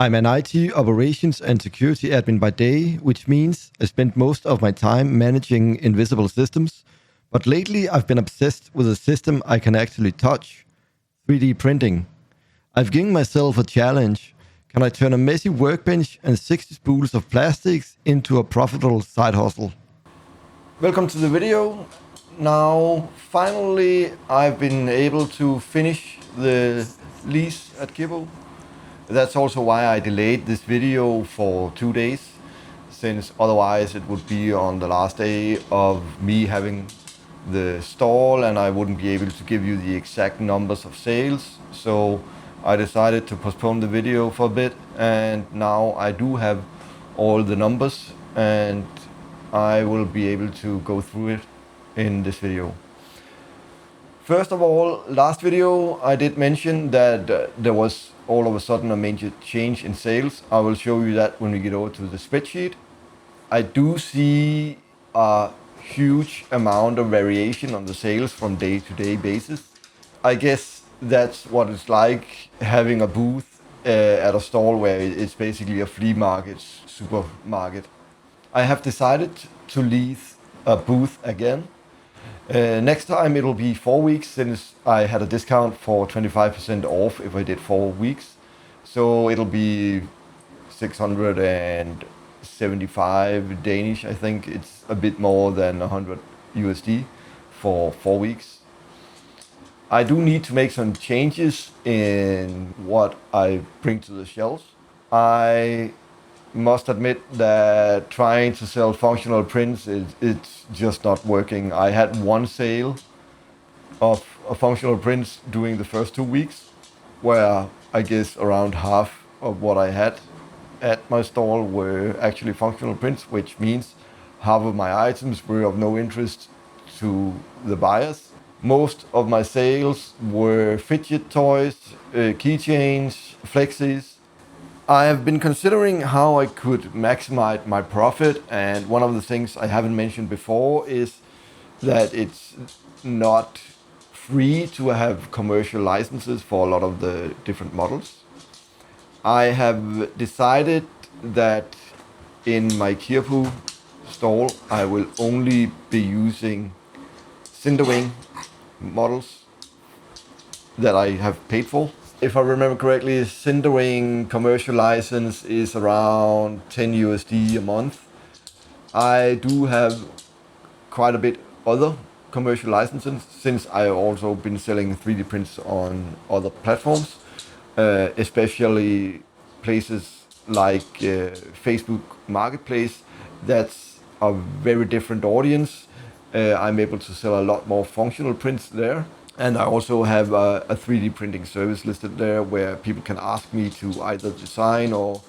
I'm an IT operations and security admin by day, which means I spend most of my time managing invisible systems. But lately, I've been obsessed with a system I can actually touch: 3D printing. I've given myself a challenge. Can I turn a messy workbench and 60 spools of plastics into a profitable side hustle? Welcome to the video. Now, finally, I've been able to finish the lease at Kirppu. That's also why I delayed this video for 2 days, since otherwise it would be on the last day of me having the stall and I wouldn't be able to give you the exact numbers of sales. So I decided to postpone the video for a bit, and now I do have all the numbers and I will be able to go through it in this video. First of all, last video I did mention that there was all of a sudden a major change in sales. I will show you that when we get over to the spreadsheet. I do see a huge amount of variation on the sales from day to day basis. I guess that's what it's like having a booth at a stall where it's basically a flea market, supermarket. I have decided to leave a booth again. Next time it'll be 4 weeks, since I had a discount for 25% off if I did 4 weeks. So it'll be 675 Danish. I think it's a bit more than 100 USD for 4 weeks. I do need to make some changes in what I bring to the shelves. I must admit that trying to sell functional prints, it's just not working. I had one sale of functional prints during the first 2 weeks, where I guess around half of what I had at my stall were actually functional prints, which means half of my items were of no interest to the buyers. Most of my sales were fidget toys, keychains, flexes. I have been considering how I could maximize my profit, and one of the things I haven't mentioned before is that it's not free to have commercial licenses for a lot of the different models. I have decided that in my Kirppu stall I will only be using Cinderwing models that I have paid for. If I remember correctly, Cinderwing commercial license is around 10 USD a month. I do have quite a bit other commercial licenses, since I've also been selling 3D prints on other platforms, especially places like Facebook Marketplace. That's a very different audience. I'm able to sell a lot more functional prints there. And I also have a 3D printing service listed there, where people can ask me to either design or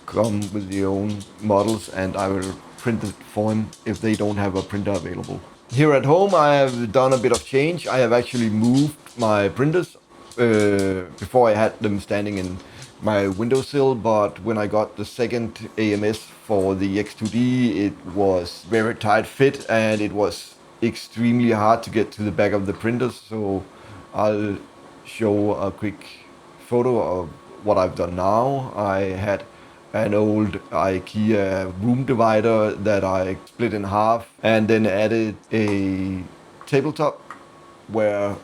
come with their own models, and I will print it for them if they don't have a printer available. Here at home I have done a bit of change. I have actually moved my printers. Before I had them standing in my windowsill, but when I got the second AMS for the X2D, it was very tight fit and it was extremely hard to get to the back of the printers. So I'll show a quick photo of what I've done now. I had an old IKEA room divider that I split in half and then added a tabletop where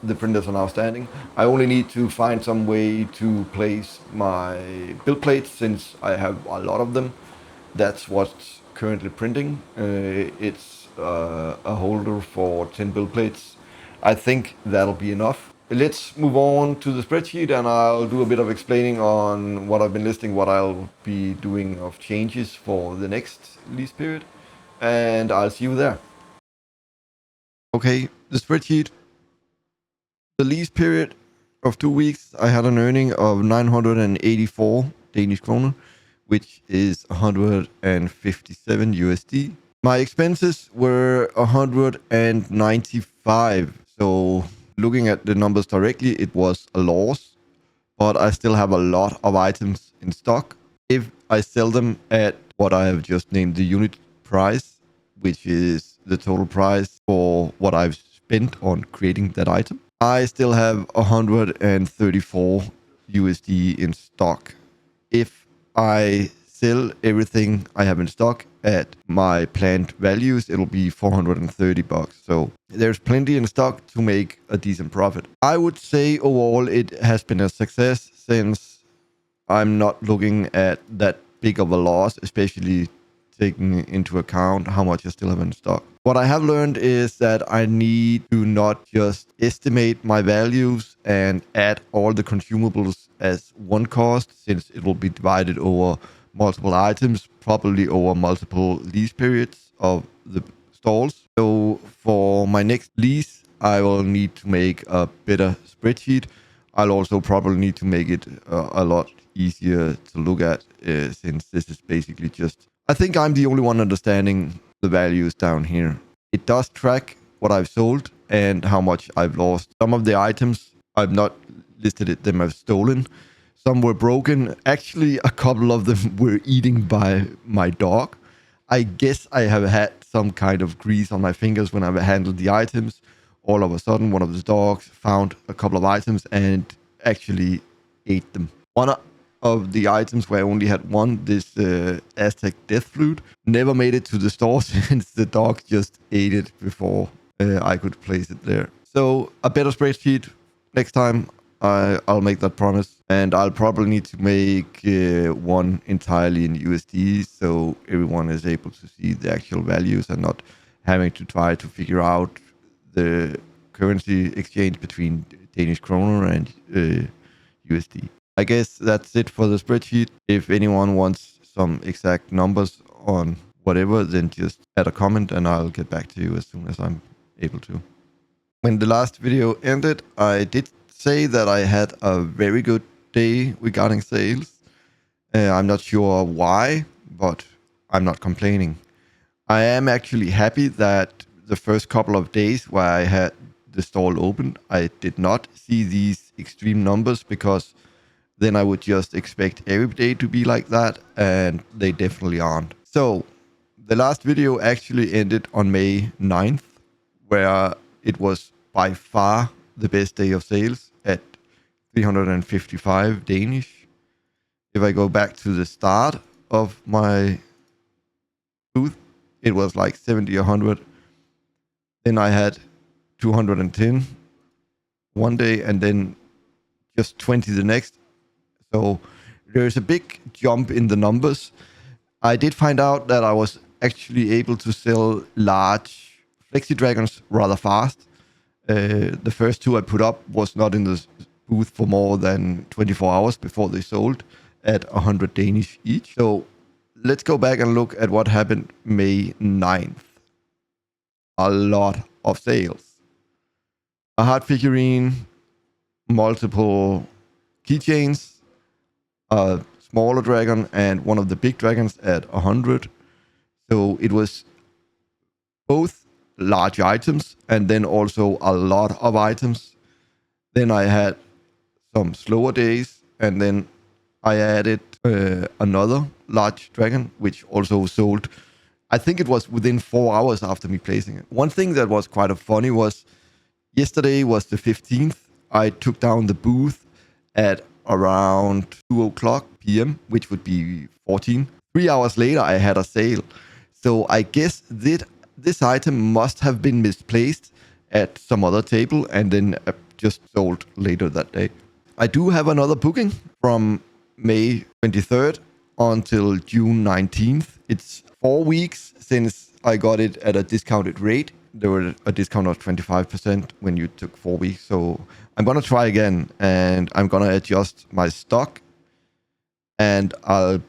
the printers are now standing. I only need to find some way to place my build plates, since I have a lot of them. That's what's currently printing. It's a holder for 10 build plates. I think that'll be enough. Let's move on to the spreadsheet, and I'll do a bit of explaining on what I've been listing, what I'll be doing of changes for the next lease period, and I'll see you there. Okay, the spreadsheet. The lease period of 2 weeks, I had an earning of 984 Danish kroner, which is 157 USD. My expenses were 195. So looking at the numbers directly, it was a loss, but I still have a lot of items in stock. If I sell them at what I have just named the unit price, which is the total price for what I've spent on creating that item, I still have 134 USD in stock. if I sell everything I have in stock at my planned values, it'll be 430 bucks. So there's plenty in stock to make a decent profit. I would say overall it has been a success, since I'm not looking at that big of a loss, especially taking into account how much I still have in stock. What I have learned is that I need to not just estimate my values and add all the consumables as one cost, since it will be divided over multiple items, probably over multiple lease periods of the stalls. So for my next lease, I will need to make a better spreadsheet. I'll also probably need to make it a lot easier to look at, since this is basically just... I think I'm the only one understanding the values down here. It does track what I've sold and how much I've lost. Some of the items I've not listed them as stolen. Some were broken. Actually, a couple of them were eaten by my dog. I guess I have had some kind of grease on my fingers when I've handled the items. All of a sudden, one of the dogs found a couple of items and actually ate them. One of the items where I only had one, this Aztec Death Flute, never made it to the store since the dog just ate it before I could place it there. So a better spreadsheet next time. I'll make that promise, and I'll probably need to make one entirely in USD, so everyone is able to see the actual values and not having to try to figure out the currency exchange between Danish kroner and USD. I guess that's it for the spreadsheet. If anyone wants some exact numbers on whatever, then just add a comment and I'll get back to you as soon as I'm able to. When the last video ended, I did say that I had a very good day regarding sales. I'm not sure why, but I'm not complaining. I am actually happy that the first couple of days where I had the stall open, I did not see these extreme numbers, because then I would just expect every day to be like that, and they definitely aren't. So the last video actually ended on May 9th, where it was by far the best day of sales at 355 Danish. If I go back to the start of my booth, it was like 70, 100. Then I had 210 one day, and then just 20 the next. So there's a big jump in the numbers. I did find out that I was actually able to sell large flexi dragons rather fast. The first two I put up was not in the booth for more than 24 hours before they sold at 100 Danish each. So let's go back and look at what happened May 9th. A lot of sales. A heart figurine, multiple keychains, a smaller dragon, and one of the big dragons at 100. So it was both large items and then also a lot of items. Then I had some slower days, and then I added another large dragon, which also sold. I think it was within 4 hours after me placing it. One thing that was quite funny was yesterday was the 15th. I took down the booth at around 2 o'clock p.m., which would be 14. 3 hours later, I had a sale. So I guess this item must have been misplaced at some other table and then just sold later that day. I do have another booking from May 23rd until June 19th. It's 4 weeks since I got it at a discounted rate. There was a discount of 25% when you took 4 weeks. So I'm going to try again, and I'm going to adjust my stock, and I'll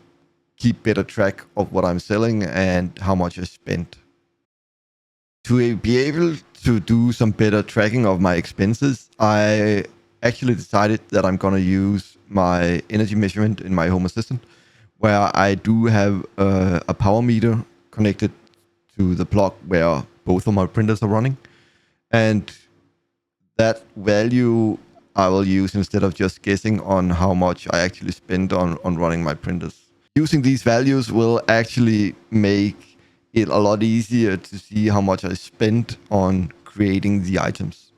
keep better track of what I'm selling and how much I spent. To be able to do some better tracking of my expenses, I actually decided that I'm going to use my energy measurement in my Home Assistant, where I do have a power meter connected to the plug where both of my printers are running. And that value I will use instead of just guessing on how much I actually spend on running my printers. Using these values will actually make it a lot easier to see how much I spent on creating the items.